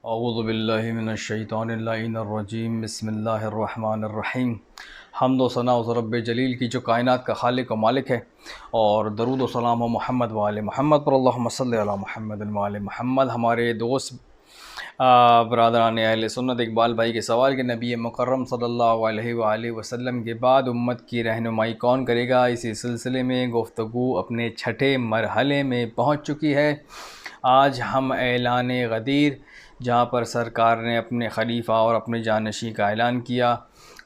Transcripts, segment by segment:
औज़ु बिल्लाहि मिनश्शैतानिर्रजीम बिस्मिल्लाहिर्रहमानिर्रहीम। हम्द व सना उस रब्बे जलील की जो कायनात का खालिक व मालिक है, और दरूद व सलाम मोहम्मद व आले मोहम्मद पर, अल्लाहुम्मा सल्लि अला मोहम्मद व आले मोहम्मद। हमारे दोस्त बरादरान अहले सुन्नत इकबाल भाई के सवाल के नबी मुकर्रम सल्लल्लाहु अलैहि वसल्लम के बाद उम्मत की रहनुमाई कौन करेगा, इसी सिलसिले में गुफ्तगू अपने छठे मरहले में पहुँच चुकी है। आज हम ऐलान गदीर, जहाँ पर सरकार ने अपने खलीफा और अपने जानशी का ऐलान किया,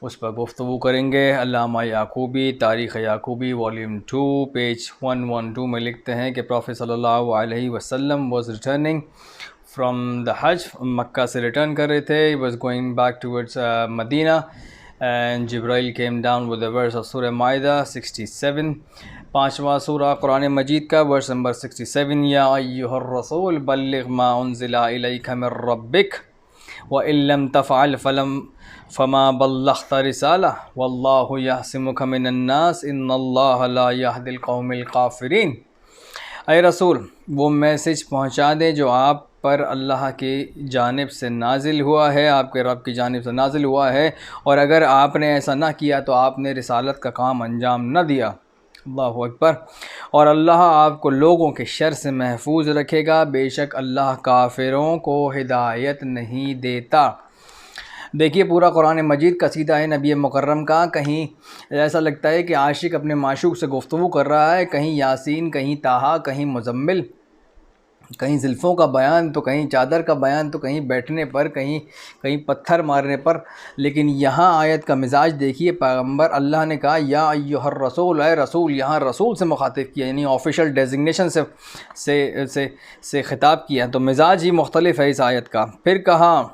उस पर गुफ्तगू करेंगे। अल्लामा याकूबी तारीख़ याकूबी वॉल्यूम 2 पेज 112 में लिखते हैं कि प्रॉफेट सल्लल्लाहु अलैहि वसल्लम वाज रिटर्निंग फ्रॉम द हज, मक्का से रिटर्न कर रहे थे। Was going back towards Medina and Jibrail came down with the verse of Surah Maidah 67, पाँचवा सूरा कुरान मजीद का वर्स नंबर 67। या अय्युहर रसूल बल्लिग मा उन्ज़िला इलैका मिर रब्बिक व इल्लम तफ़अल फमा बल्लग़्ता रिसाला वल्लाहु यहसिमुका मिनन नास इन्नल्लाह ला यहदिल कौमिल काफ़िरीन। ऐ रसूल, वो मैसेज पहुँचा दे जो आप पर अल्लाह की जानिब से नाजिल हुआ है, आपके रब की जानिब से नाजिल हुआ है, और अगर आपने ऐसा ना किया तो आपने रिसालत का काम अंजाम न दिया। अल्लाहु अकबर। और अल्लाह आपको लोगों के शर से महफूज रखेगा, बेशक अल्लाह काफिरों को हिदायत नहीं देता। देखिए, पूरा कुरान मजीद कसीदा है नबी मुकर्रम का। कहीं ऐसा लगता है कि आशिक अपने माशूक से गुफ्तगू कर रहा है, कहीं यासीन, कहीं ताहा, कहीं मुज़म्मिल, कहीं ज़ुल्फ़ों का बयान तो कहीं चादर का बयान, तो कहीं बैठने पर, कहीं कहीं पत्थर मारने पर। लेकिन यहाँ आयत का मिजाज देखिए, पैगंबर अल्लाह ने कहा या अय्युहर रसूल, ऐ रसूल, यहाँ रसूल से मुखातिब किया, यानी ऑफिशियल डेजिग्नेशन से ख़िताब किया, तो मिजाज ही मुख्तलिफ है इस आयत का। फिर कहा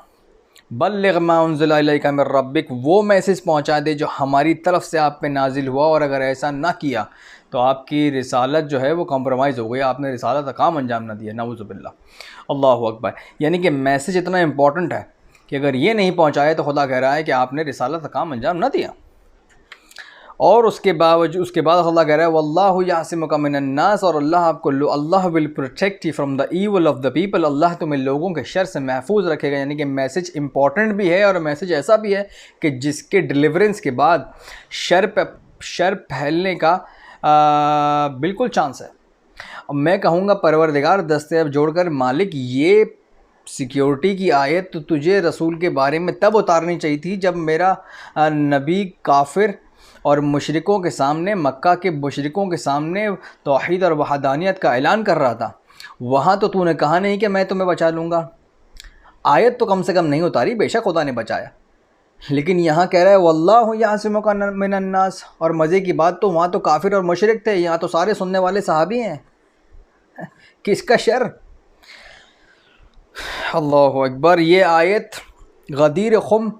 बल्लिग मा उन्ज़िला इलैका मिर रब्बिक, वो मैसेज पहुँचा दे जो हमारी तरफ से आप पे नाजिल हुआ, और अगर ऐसा ना किया तो आपकी रिसालत जो है वो कॉम्प्रोमाइज़ हो गई, आपने रिसालत का काम अंजाम ना दिया। नाउज़ुबिल्लाह। अल्लाहु अकबर। यानी कि मैसेज इतना इम्पॉर्टेंट है कि अगर ये नहीं पहुँचाए तो खुदा कह रहा है कि आपने रिसालत का काम अंजाम ना दिया। और उसके बाद अल्लाह कह रहा है वल्लाहु यासिमुका मिनन नास, और Allah will protect you from the evil of the people, Allah तुम्हें लोगों के शर से महफूज रखेगा। यानी कि मैसेज इंपॉर्टेंट भी है, और मैसेज ऐसा भी है कि जिसके डिलीवरेंस के बाद शर फैलने का बिल्कुल चांस है। अब मैं कहूँगा परवरदिगार दस्तयाब जोड़कर, मालिक ये सिक्योरिटी की आयत तो तुझे रसूल के बारे में तब उतारनी चाहिए थी जब मेरा नबी काफिर और मुशरिकों के सामने, मक्का के मुशरिकों के सामने तौहीद और वहदानियत का ऐलान कर रहा था। वहाँ तो तूने कहा नहीं कि मैं तुम्हें बचा लूँगा। आयत तो कम से कम नहीं उतारी, बेशक खुदा ने बचाया, लेकिन यहाँ कह रहा है वल्लाहु यासिमुका मिनन नास। और मज़े की बात, तो वहाँ तो काफिर और मुशरिक थे, यहाँ तो सारे सुनने वाले सहाबी हैं। किसका शर? अल्लाहु अकबर। ये आयत गदीर खुम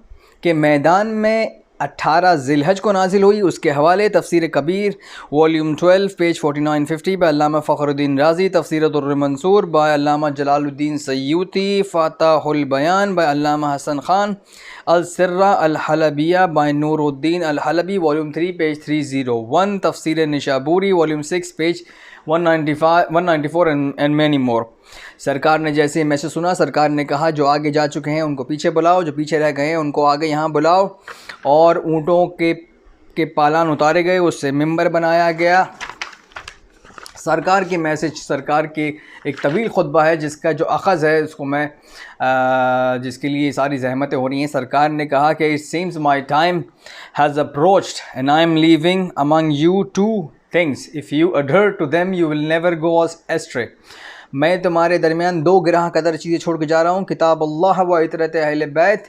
के मैदान में 18 ज़िलहज को नाजिल हुई। उसके हवाले Tafsir Kabir volume 12 page 4950 by Allama Fakhruddin Razi, Tafsir Durr Mansur by Allama Jalaluddin Suyuti, Fathul Bayan by Allama Hasan Khan, Al Sirra Al Halabiya by Nuruddin Al Halabi volume 3 page 301, Tafsir Nishaburi volume 6 page 194 and many more. सरकार ने जैसे ही मैसेज सुना, सरकार ने कहा जो आगे जा चुके हैं उनको पीछे बुलाओ, जो पीछे रह गए हैं उनको आगे यहाँ बुलाओ। और ऊँटों के पालान उतारे गए, उससे मिंबर बनाया गया। सरकार की मैसेज, सरकार की एक तवील खुतबा है जिसका जो अख़ज़ है उसको मैं जिसके लिए सारी ज़हमतें हो रही हैं। सरकार ने कहा कि it seems my time has approached and I am leaving among you two things, if you adhere to them you will never go astray. मैं तुम्हारे दरमियान दो गिराह कदर चीज़ें छोड़ के जा रहा हूँ, किताब अल्लाह व इतरत अहले बैत।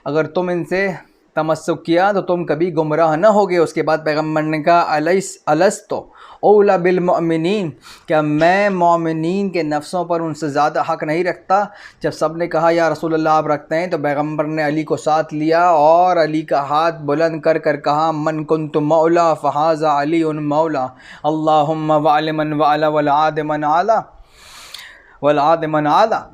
अगर तुम इनसे तमस्सुक किया तो तुम कभी गुमराह न होगे। उसके बाद पैगम्बर ने कहा अलस्तो औला बिल मोमिनीन, क्या मैं मोमिनीन के नफ्सों पर उनसे ज़्यादा हक़ नहीं रखता? जब सब ने कहा या रसूल अल्लाह आप रखते हैं, तो पैगम्बर ने अली को साथ लिया और अली का हाथ बुलंद कर कर कहा मन कुन्तु मौला फ़हाज़ा अली उन मौला अल्लाहुम्मा वालिमन वाला वल आदमन आला वल आदमन आला।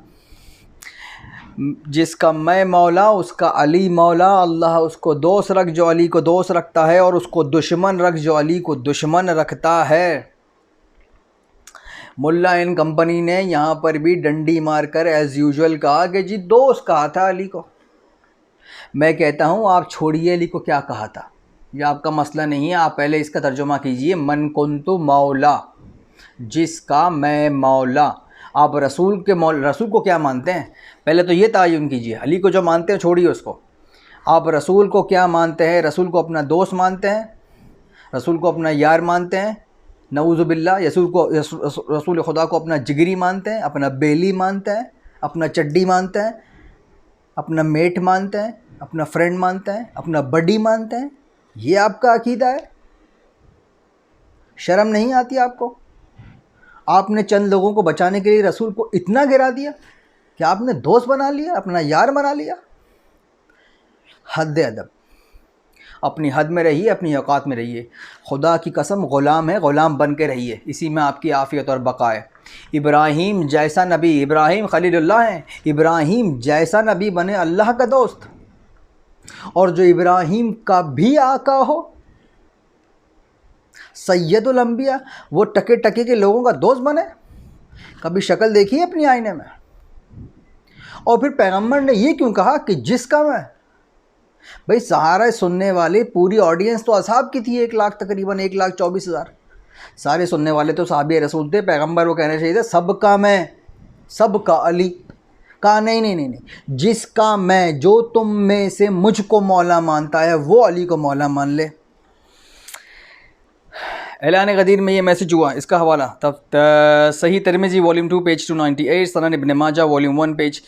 जिसका मैं मौला उसका अली मौला, अल्लाह उसको दोस्त रख जो अली को दोस्त रखता है, और उसको दुश्मन रख जो अली को दुश्मन रखता है। मुल्ला इन कंपनी ने यहाँ पर भी डंडी मारकर एज़ यूजुअल कहा कि जी दोस्त कहा था अली को। मैं कहता हूँ आप छोड़िए अली को क्या कहा था, ये आपका मसला नहीं है। आप पहले इसका तर्जुमा कीजिए, मन कुन्तु मौला, जिसका मैं मौला। आप रसूल को क्या मानते हैं, पहले तो ये तयन कीजिए। अली को जो मानते हैं छोड़िए उसको, आप रसूल को क्या मानते हैं? रसूल को अपना दोस्त मानते हैं, रसूल को अपना यार मानते हैं, नऊज़ुबिल्लाह। रसूल खुदा को अपना जिगरी मानते हैं, अपना बेली मानते हैं, अपना चड्डी मानते हैं, अपना मेट मानते हैं, अपना फ्रेंड मानते हैं, अपना बडी मानते हैं। ये आपका अकीदा है? शर्म नहीं आती आपको? आपने चंद लोगों को बचाने के लिए रसूल को इतना गिरा दिया कि आपने दोस्त बना लिया, अपना यार बना लिया। हद अदब, अपनी हद में रहिए, अपनी औकात में रहिए। खुदा की कसम ग़ुलाम है, ग़ुलाम बन के रहिए, इसी में आपकी आफ़ियत और बका है। इब्राहीम जैसा नबी, इब्राहीम खलीलुल्लाह हैं, इब्राहीम जैसा नबी बने अल्लाह का दोस्त, और जो इब्राहीम का भी आका हो, सैयदुल अंबिया, वो टके टके के लोगों का दोस्त बने। कभी शक्ल देखी है अपनी आईने में? और फिर पैगम्बर ने ये क्यों कहा कि जिसका मैं, भाई सहारा सुनने वाले पूरी ऑडियंस तो असहाब की थी, 1 लाख, तकरीबन 1,24,000 सारे सुनने वाले तो साहबे रसूल थे। पैगम्बर को कहना चाहिए था सबका मैं, सबका अली। कहा नहीं, जिसका मैं, जो तुम में से मुझको मौला मानता है वो अली को मौला मान ले। ऐलान गदीर में ये मैसेज हुआ, इसका हवाला तब सही तिरमिज़ी वॉल्यूम 2 पेज 298, सनन इब्न माजा वॉल्यूम 1 पेज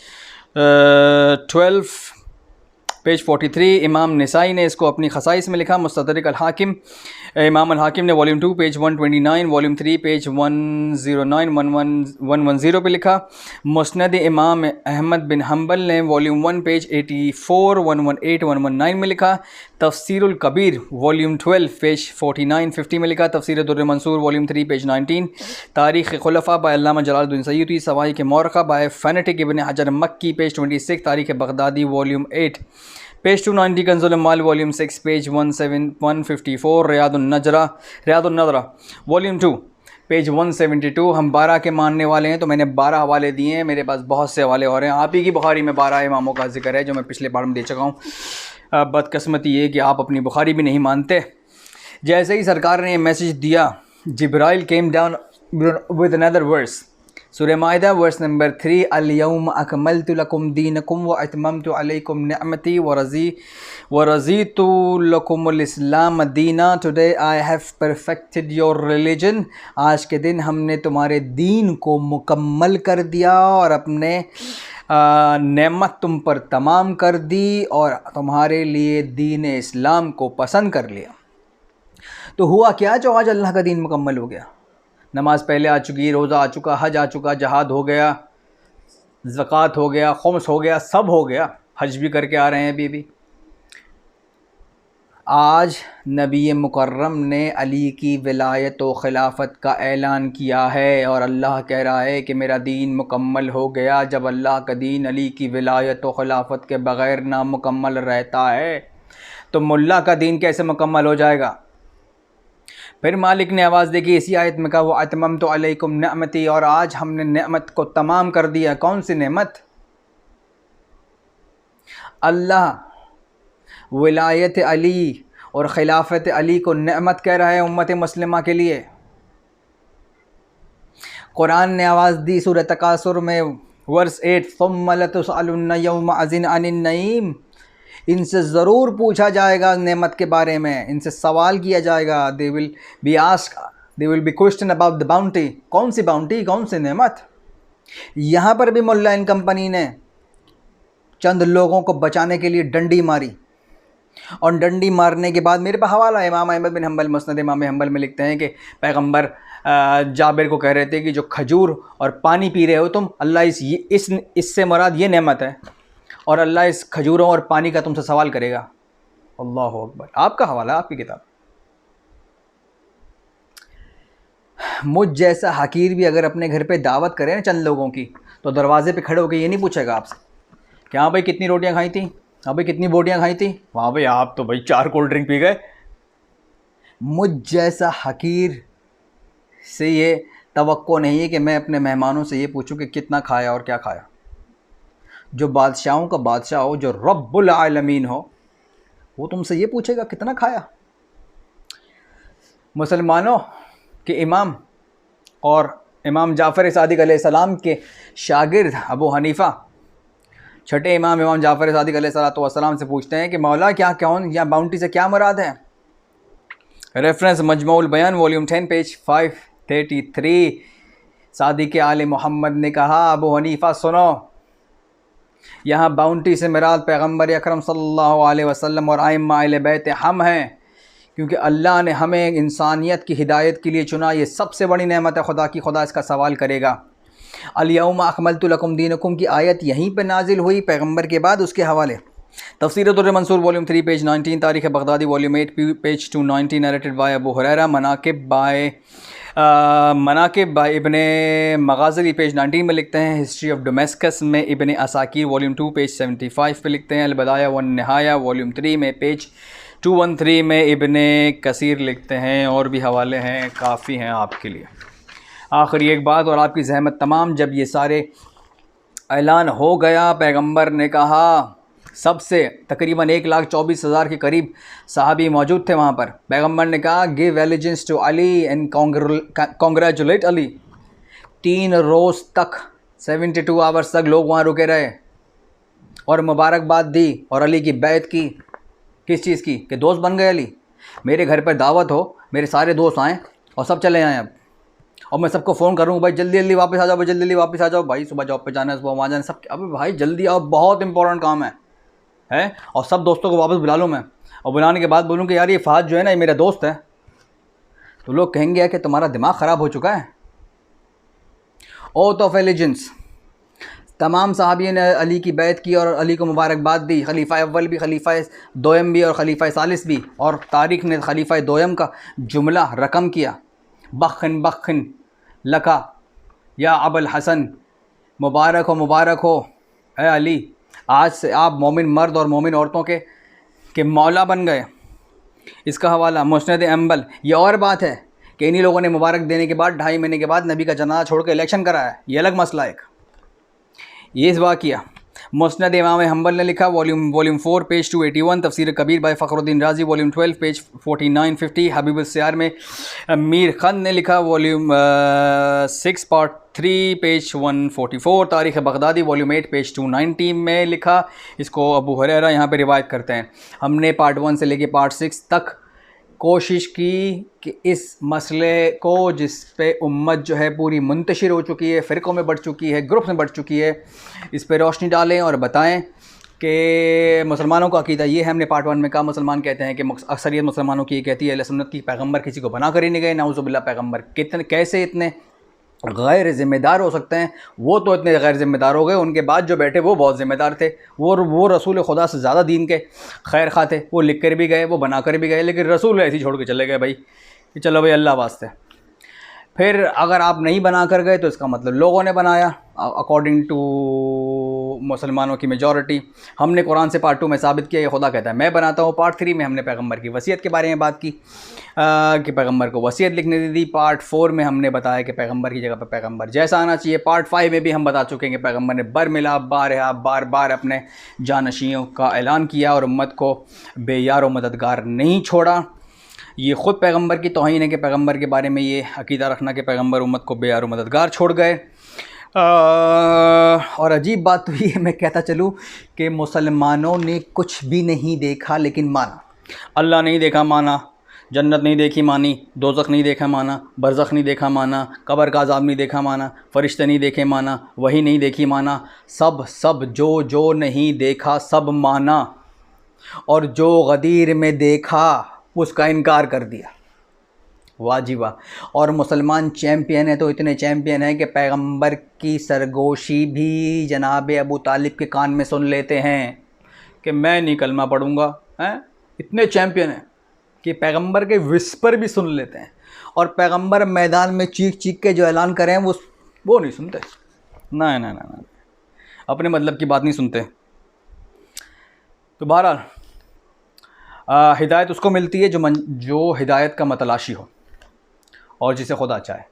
12 पेज 43। इमाम निसाई ने इसको अपनी खसाइस में लिखा। मुस्तदरिक अल हाकिम, इमाम अल हाकिम ने वॉल्यूम 2 पेज 129, वॉल्यूम 3 पेज 109-110 पे लिखा। मुस्नद इमाम अहमद बिन हम्बल ने वॉल्यूम 1 पेज 84, 118-119 में लिखा। तफसीरुल कबीर वॉल्यूम 12 पेज 49-50 में लिखा। तफसीर Durr Mansoor volume 3 page 19। Tarikh Khulafa by Allama Jalaluddin Suyuti, Sawaiq Muhriqa by फ़नेटिक Ibn Hajar Makki page 26। Tarikh Baghdadi volume 8 page 290। Kanzul Ummal volume 6 page 154। Riyad un Nazra volume 2 page 172। हम 12 के मानने वाले हैं तो मैंने 12 हवाले दिए हैं, मेरे पास बहुत से हवाले और हैं। आप ही की बुखारी में 12 इमामों का जिक्र है जो मैं पिछले बार में दे चुका हूँ। बदकिस्मती ये कि आप अपनी बुखारी भी नहीं मानते। जैसे ही सरकार ने मैसेज दिया, Jibrail came down with another verse, Surah Maidah verse number 3, अल यौम अकमलतु लकुम दीनकुम व अतममतु अलैकुम निअमती व रज़ीतु लकुमुल इस्लाम दीना। Today I have perfected your religion. आज के दिन हमने तुम्हारे दीन को मुकम्मल कर दिया और अपने नेमत तुम पर तमाम कर दी और तुम्हारे लिए दीन इस्लाम को पसंद कर लिया। तो हुआ क्या जो आज अल्लाह का दीन मुकम्मल हो गया? नमाज पहले आ चुकी, रोज़ा आ चुका, हज आ चुका, जहाद हो गया, ज़कात हो गया, खुम्स हो गया, सब हो गया, हज भी करके आ रहे हैं अभी भी। आज नबी मुकर्रम ने अली की विलायत व खिलाफत का ऐलान किया है और अल्लाह कह रहा है कि मेरा दीन मुकम्मल हो गया। जब अल्लाह का दीन अली की विलायत व खिलाफत के बग़ैर नामुकम्मल रहता है तो मुल्ला का दीन कैसे मुकम्मल हो जाएगा? फिर मालिक ने आवाज़ देखी इसी आयत में, कहा वो अतममतु अलैकुम निअमती, और आज हमने नेमत को तमाम कर दिया। कौन सी नेमत? अल्लाह विलायत अली और खिलाफत अली को नेमत कह रहा है उम्मत मुस्लिमा के लिए। कुरान ने आवाज़ दी सूरह तकासुर में वर्स 8, सुम्मा लतुसअलुन्ना यौमइज़िन अनिन नईम, इनसे ज़रूर पूछा जाएगा नेमत के बारे में, इनसे सवाल किया जाएगा। They will be question about the bounty. कौन सी बाउंटी, कौन सी नेमत? यहाँ पर भी मुल्ला इन कंपनी ने चंद लोगों को बचाने के लिए डंडी मारी, और डंडी मारने के बाद मेरे पास हवाला है, इमाम अहमद बिन हम्बल मुस्नद इमाम हम्बल में लिखते हैं कि पैगंबर जाबिर को कह रहे थे कि जो खजूर और पानी पी रहे हो तुम, अल्लाह इससे मुराद ये नेमत है और अल्लाह इस खजूरों और पानी का तुमसे सवाल करेगा। अल्लाहु अकबर। आपका हवाला, आपकी किताब। मुझ जैसा हकीर भी अगर अपने घर पे दावत करे ना चंद लोगों की, तो दरवाजे पे खड़े होकर ये नहीं पूछेगा आपसे कि हाँ भाई कितनी रोटियां खाई थी, हाँ भाई कितनी बोटियां खाई थी, वहाँ भाई आप तो भाई 4 कोल्ड ड्रिंक पी गए। मुझ जैसा हकीर से ये तवक्को नहीं है कि मैं अपने मेहमानों से ये पूछूं कि कितना खाया और क्या खाया। जो बादशाहों का बादशाह हो, जो रब्बुल आलमीन हो, वो तुमसे ये पूछेगा कितना खाया। मुसलमानों के इमाम और इमाम जाफ़र सादिक अलैहिस्सलाम के शागिर्द अबू हनीफ़ा, छठे इमाम जाफ़र सादिक अलैहिस्सलाम से पूछते हैं कि मौला क्या कौन या बाउंटी से क्या मुराद है। रेफरेंस मजमूउल बयान वॉल्यूम 10 पेज 533। सादिक आले मोहम्मद ने कहा, अबू हनीफ़ा सुनो, यहाँ बाउंटी से मुराद पैगम्बर अकरम सल्लल्लाहु अलैहि वसल्लम और आइम्मा अहले बैत हम हैं, क्योंकि अल्लाह ने हमें इंसानियत की हिदायत के लिए चुना। ये सबसे बड़ी नेमत है खुदा की, खुदा इसका सवाल करेगा। अल-यौमा अकमलतु लकुम दीनकुम की आयत यहीं पर नाजिल हुई पैगम्बर के बाद। उसके हवाले तफसीर Durr Mansoor volume 3 page 19, Tarikh Baghdadi volume 8 page 290, narrated by Abu Huraira, Manaqib by Ibn Maghazali page 19 में लिखते हैं। हिस्ट्री ऑफ डोमेस्कस में इब्ने असाकिर वॉल्यूम 2 पेज 75 पे लिखते हैं। अल-बदाया वन निहाया वॉल्यूम 3 में पेज 213 में इब्ने कसीर लिखते हैं। और भी हवाले हैं, काफ़ी हैं आपके लिए। आखिरी एक बात और आपकी ज़हमत तमाम, जब ये सारे ऐलान हो गया, पैगंबर ने कहा, सबसे तकरीबन 1,24,000 के करीब सहाबी मौजूद थे वहाँ पर। पैगंबर ने कहा, give allegiance to Ali and congratulate Ali. 3 रोज़ तक 72 आवर्स तक लोग वहाँ रुके रहे और मुबारकबाद दी और अली की बैत की। किस चीज़ की? कि दोस्त बन गए अली। मेरे घर पर दावत हो, मेरे सारे दोस्त आएँ और सब चले आएँ अब, और मैं सबको फ़ोन करूँ, भाई जल्दी जल्दी वापस आ जाओ, भाई जल्दी जल्दी वापस आ जाओ, भाई सुबह जॉब पे जाना है, सुबह वहाँ जाना है, सब। अबे भाई जल्दी आओ, बहुत इंपॉर्टेंट काम है। और सब दोस्तों को वापस बुला लूँ मैं, और बुलाने के बाद बोलूँ कि यार ये फ़ाद जो है ना, ये मेरा दोस्त है, तो लोग कहेंगे कि तुम्हारा दिमाग ख़राब हो चुका है। ओथ ऑफ एलिजेंस, तमाम सहाबियों ने अली की बैत की और अली को मुबारकबाद दी। खलीफा अव्वल भी, खलीफा दोयम भी और खलीफा सालिस भी। और तारीख़ ने खलीफा दोयम का जुमला रकम किया, बखन बखन लका या अबुल हसन, मुबारक हो ए अली, आज से आप मोमिन मर्द और मोमिन औरतों के मौला बन गए। इसका हवाला मुस्नद अम्बल। ये और बात है कि इन्हीं लोगों ने मुबारक देने के बाद 2.5 महीने के बाद नबी का जनाजा छोड़ के इलेक्शन कराया है, ये अलग मसला है। ये इस वाक़िया मुस्नद इमाम हम्बल ने लिखा, वॉल्यूम 4 पेज 281, तफसीर कबीर बाय फ़खरुद्दीन राजी वॉल्यूम 12 पेज 4950, हबीब सियार में मीर खंद ने लिखा, वॉल्यूम 6 पार्ट 3 पेज 144, तारीख़ बगदादी वॉल्यूम 8 पेज 290 में लिखा। इसको अबू हुरैरा यहाँ पे रिवायत करते हैं। हमने पार्ट 1 से लेके पार्ट 6 तक कोशिश की कि इस मसले को, जिस पे उम्मत जो है पूरी मुंतशिर हो चुकी है, फ़िरक़ों में बढ़ चुकी है, ग्रुप्स में बढ़ चुकी है, इस पे रोशनी डालें और बताएं कि मुसलमानों का अक़ीदा ये है। हमने पार्ट 1 में कहा, मुसलमान कहते हैं कि अक्सरियत मुसलमानों की ये कहती है अहले सुन्नत की पैगम्बर किसी को बना कर ही नहीं गए। नाउज़ुबिल्लाह, पैगम्बर कैसे इतने गैर ज़िम्मेदार हो सकते हैं? वो तो इतने गैर ज़िम्मेदार हो गए, उनके बाद जो बैठे वो बहुत ज़िम्मेदार थे। वो रसूल खुदा से ज़्यादा दीन के खैर खा थे। वो लिख कर भी गए, वो बना कर भी गए, लेकिन रसूल ऐसे ही छोड़ के चले गए भाई कि चलो भाई अल्लाह वास्ते। फिर अगर आप नहीं बना कर गए तो इसका मतलब लोगों ने बनाया, अकॉर्डिंग टू मुसलमानों की मेजॉरिटी। हमने कुरान से पार्ट 2 में साबित किया ये खुदा कहता है मैं बनाता हूँ। पार्ट 3 में हमने पैगम्बर की वसीयत के बारे में बात की कि पैगम्बर को वसीयत लिखने दी। पार्ट 4 में हमने बताया कि पैगम्बर की जगह पर पैगम्बर जैसा आना चाहिए। पार्ट 5 में भी हम बता चुके हैं कि पैगम्बर ने बरमिला बार बार अपने जानशियों का ऐलान किया और उम्मत को बेयार व मददगार नहीं छोड़ा। ये ख़ुद पैगम्बर की तौहीन है कि पैगम्बर के बारे में ये अक़ीदा रखना कि पैगम्बर उम्मत को बेयार व मददगार छोड़ गए। और अजीब बात तो ये मैं कहता चलूँ कि मुसलमानों ने कुछ भी नहीं देखा लेकिन माना। अल्लाह नहीं देखा माना, जन्नत नहीं देखी मानी, दोज़ख नहीं देखा माना, बरज़ख नहीं देखा माना, कब्र का अज़ाब नहीं देखा माना, फ़रिश्ते नहीं देखे माना, वही नहीं देखी माना। सब जो नहीं देखा सब माना, और जो गदीर में देखा उसका इनकार कर दिया। वाह। और मुसलमान चैम्पियन है तो इतने चैम्पियन हैं कि पैगंबर की सरगोशी भी जनाब अबू तालिब के कान में सुन लेते हैं कि मैं नहीं कलमा पढ़ूँगा। हैं, इतने चैम्पियन हैं कि पैगंबर के विस्पर भी सुन लेते हैं। और पैगंबर मैदान में चीख के जो ऐलान करें वो नहीं सुनते। ना, अपने मतलब की बात नहीं सुनते। तो बहरहाल हिदायत उसको मिलती है जो हिदायत का मतलाशी हो और जिसे खुदा चाहे।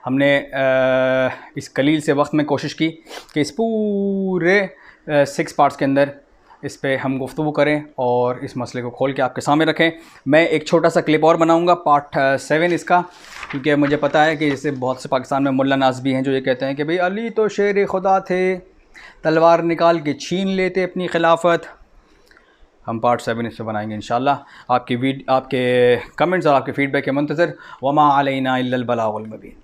हमने इस कलील से वक्त में कोशिश की कि इस पूरे 6 पार्ट्स के अंदर इस पे हम गुफ्तगू करें और इस मसले को खोल के आपके सामने रखें। मैं एक छोटा सा क्लिप और बनाऊंगा पार्ट 7 इसका, क्योंकि मुझे पता है कि जैसे बहुत से पाकिस्तान में मुल्ला नाज भी हैं जो ये कहते हैं कि भाई अली तो शेर खुदा थे, तलवार निकाल के छीन लेते अपनी खिलाफत। हम पार्ट 7 इस पर बनाएंगे इंशाल्लाह। आपके कमेंट्स और आपके फ़ीडबैक के मुंतज़र। वमा अलैना इल्लल बलागुल मुबीन।